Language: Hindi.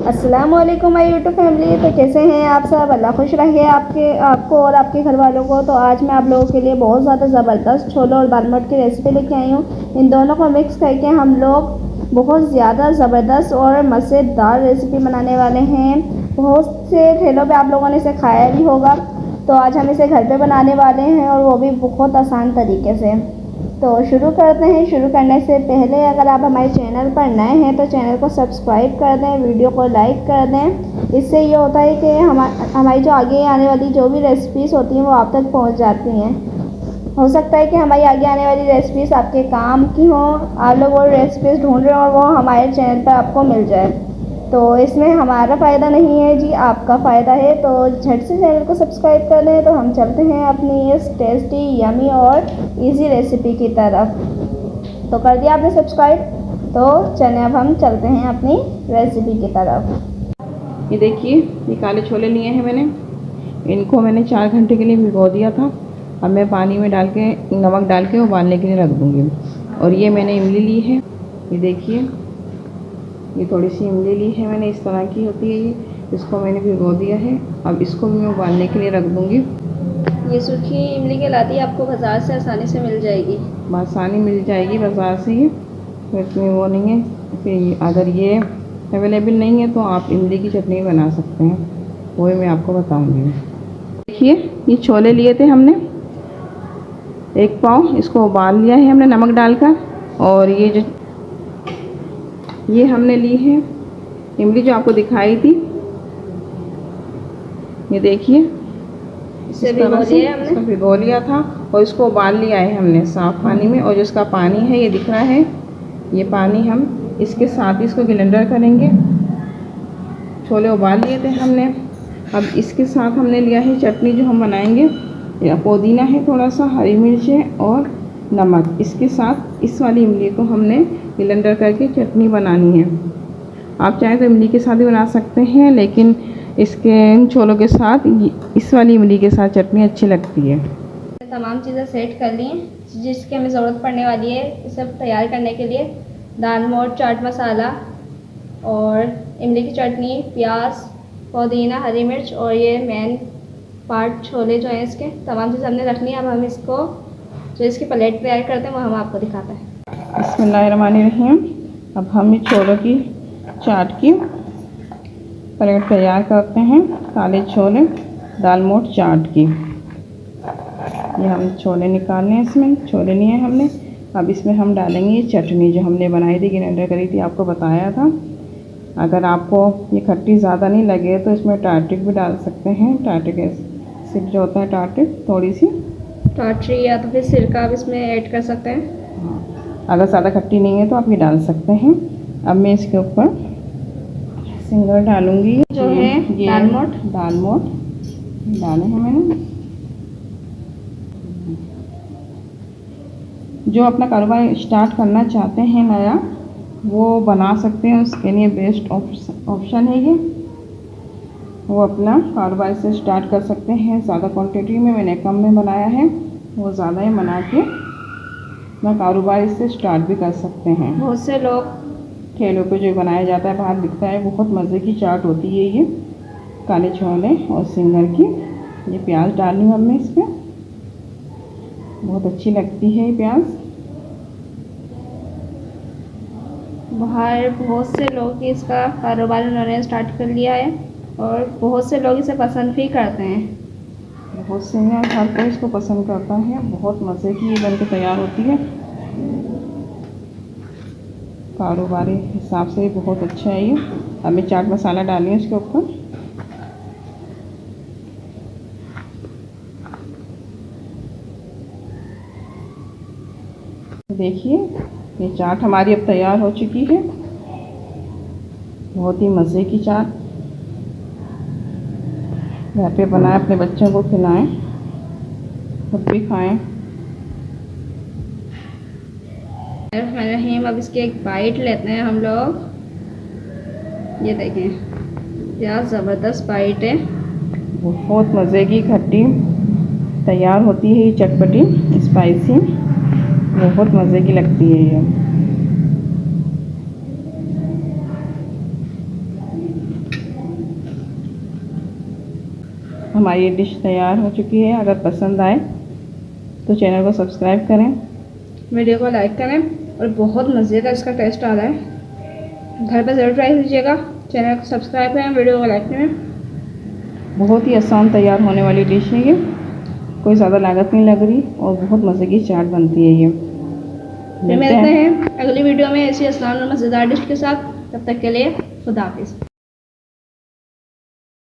अस्सलाम वालेकुम माय यूट्यूब फैमिली। तो कैसे हैं आप सब? अल्लाह खुश रखे आपको और आपके घर वालों को। तो आज मैं आप लोगों के लिए बहुत ज़्यादा ज़बरदस्त छोले और दाल मट की रेसिपी लेके आई हूँ। इन दोनों को मिक्स करके हम लोग बहुत ज़्यादा ज़बरदस्त और मज़ेदार रेसिपी बनाने वाले हैं। बहुत से ठेलों पे आप लोगों ने इसे खाया भी होगा। तो आज हम इसे घर पे बनाने वाले हैं और वो भी बहुत आसान तरीके से। तो शुरू करते हैं। शुरू करने से पहले अगर आप हमारे चैनल पर नए हैं तो चैनल को सब्सक्राइब कर दें, वीडियो को लाइक कर दें। इससे ये होता है कि हमारी जो आगे आने वाली जो भी रेसिपीज़ होती हैं वो आप तक पहुंच जाती हैं। हो सकता है कि हमारी आगे आने वाली रेसिपीज़ आपके काम की हों, आप लोग वो रेसिपीज़ ढूंढ रहे हो और वो हमारे चैनल पर आपको मिल जाए। तो इसमें हमारा फ़ायदा नहीं है जी, आपका फ़ायदा है। तो झट से चैनल को सब्सक्राइब कर लें। तो हम चलते हैं अपनी इस टेस्टी, यमी और इजी रेसिपी की तरफ। तो कर दिया आपने सब्सक्राइब? तो चलें अब हम चलते हैं अपनी रेसिपी की तरफ। ये देखिए, ये काले छोले लिए हैं मैंने। इनको मैंने 4 घंटे के लिए भिगो दिया था। अब मैं पानी में डाल के नमक डाल के उबालने के लिए रख दूँगी। और ये मैंने इमली ली है, ये देखिए, ये थोड़ी सी इमली ली है मैंने, इस तरह की होती है ये। इसको मैंने भिगो दिया है। अब इसको भी मैं उबालने के लिए रख दूँगी। ये सूखी इमली कहलाती है, आपको बाज़ार से आसानी से मिल जाएगी। आसानी मिल जाएगी बाज़ार से ही, तो इसमें वो नहीं है। फिर अगर ये अवेलेबल नहीं है तो आप इमली की चटनी बना सकते हैं, वो मैं आपको बताऊंगी। देखिए, ये छोले लिए थे हमने 1 पाव, इसको उबाल लिया है हमने नमक डालकर। और ये हमने ली है इमली जो आपको दिखाई थी, ये देखिए, इसे भिगो लिया था और इसको उबाल लिया है हमने साफ़ पानी में। और जो इसका पानी है ये दिख रहा है, ये पानी हम इसके साथ ही इसको ग्राइंडर करेंगे। छोले उबाल लिए थे हमने। अब इसके साथ हमने लिया है चटनी जो हम बनाएंगे। या पुदीना है, थोड़ा सा हरी मिर्च है और नमक। इसके साथ इस वाली इमली को हमने ग्राइंडर करके चटनी बनानी है। आप चाहें तो इमली के साथ भी बना सकते हैं, लेकिन इसके छोलों के साथ इस वाली इमली के साथ चटनी अच्छी लगती है। तमाम चीज़ें सेट कर ली हैं जिसकी हमें ज़रूरत पड़ने वाली है इस सब तैयार करने के लिए। दाल मोठ, चाट मसाला और इमली की चटनी, प्याज, पुदीना, हरी मिर्च और ये मेन पार्ट छोले जो हैं इसके तमाम चीज़ें हमने रख ली। अब हम इसको जो इसकी प्लेट तैयार करते हैं वो हम आपको दिखाते हैं। बिस्मिल्लाहिर्रहमानिर्रहीम। अब हम इस छोलों की चाट की प्लेट तैयार करते हैं। काले छोले दाल मोठ चाट की। ये हम छोले निकालने हैं, इसमें छोले लिए हैं हमने। अब इसमें हम डालेंगे चटनी जो हमने बनाई थी, ग्राइंडर करी थी, आपको बताया था। अगर आपको ये खट्टी ज़्यादा नहीं लगे तो इसमें टार्टिक भी डाल सकते हैं। टार्टिक एसिड जो होता है, टार्टिक, थोड़ी सी टाटरी या तो फिर सिरका आप इसमें ऐड कर सकते हैं। हाँ, अगर ज़्यादा खट्टी नहीं है तो आप ये डाल सकते हैं। अब मैं इसके ऊपर सिंगर डालूँगी जो है दाल मोठ डाले हैं मैंने। जो अपना कारोबार स्टार्ट करना चाहते हैं नया, वो बना सकते हैं। उसके लिए बेस्ट ऑप्शन है ये। वो अपना कारोबार से स्टार्ट कर सकते हैं। ज़्यादा क्वांटिटी में, मैंने कम में बनाया है, वो ज़्यादा ही बना के अपना कारोबार इससे स्टार्ट भी कर सकते हैं। बहुत से लोग ठेलों पे जो बनाया जाता है, बाहर दिखता है, बहुत मज़े की चाट होती है ये काले छोले और सिंगर की। ये प्याज डालनी हूँ अब मैं इस पर, बहुत अच्छी लगती है ये प्याज। बाहर बहुत से लोग इसका कारोबार उन्होंने स्टार्ट कर लिया है और बहुत से लोग इसे पसंद भी करते हैं। बहुत से हैं, हर कोई इसको पसंद करता है। बहुत मज़े की ये बनके तैयार होती है। कारोबारी हिसाब से बहुत अच्छा है ये। अब मैं चाट मसाला डाली हूँ इसके ऊपर। देखिए, ये चाट हमारी अब तैयार हो चुकी है। बहुत ही मज़े की चाट। घर पे बनाएं, अपने बच्चों को खिलाएं, खुद भी खाएं। अब इसकी एक बाइट लेते हैं हम लोग। ये देखें, क्या ज़बरदस्त बाइट है। बहुत मज़े की खट्टी तैयार होती है ये, चटपटी स्पाइसी, बहुत मज़े की लगती है ये। हमारी ये डिश तैयार हो चुकी है। अगर पसंद आए तो चैनल को सब्सक्राइब करें, वीडियो को लाइक करें और बहुत मज़े का इसका टेस्ट आ रहा है। घर पर ज़रूर ट्राई कीजिएगा। चैनल को सब्सक्राइब करें, वीडियो को लाइक करें। बहुत ही आसान तैयार होने वाली डिश है ये, कोई ज़्यादा लागत नहीं लग रही और बहुत मज़े की चाट बनती है ये। फिर मिलते हैं अगली वीडियो में ऐसी आसान और मज़ेदार डिश के साथ। तब तक के लिए खुदा हाफिज़।